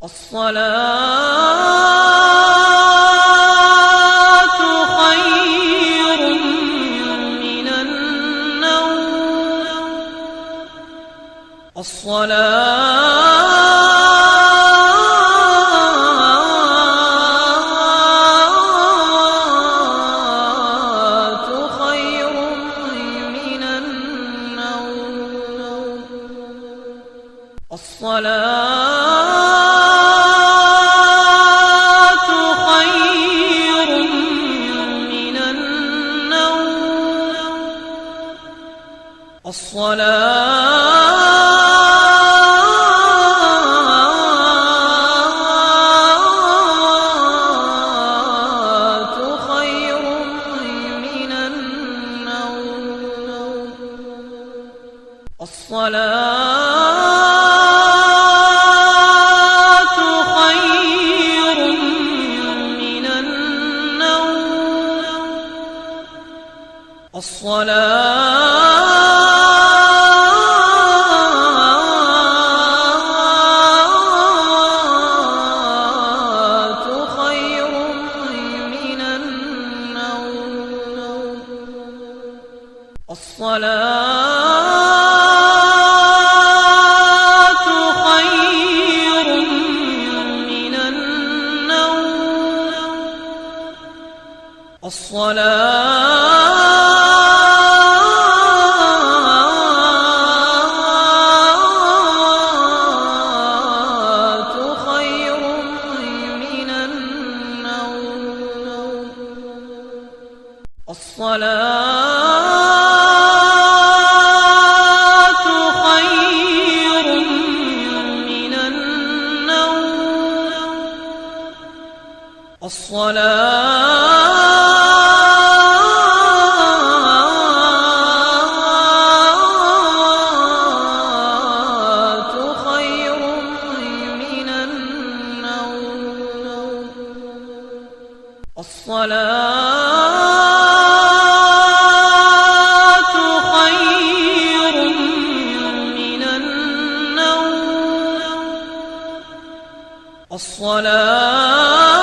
الصلاة خير من النوم. الصلاة خير من النوم. الصلاة خير من النوم. الصلاة خير من النوم. الصلاة خير من النوم. الصلاة خير من النوم. الصلاة خير من النوم. الصلاة خير من النوم. الصلاة خير من النوم. الصلاة خير من النوم. الصلاة خير من النوم. الصلاة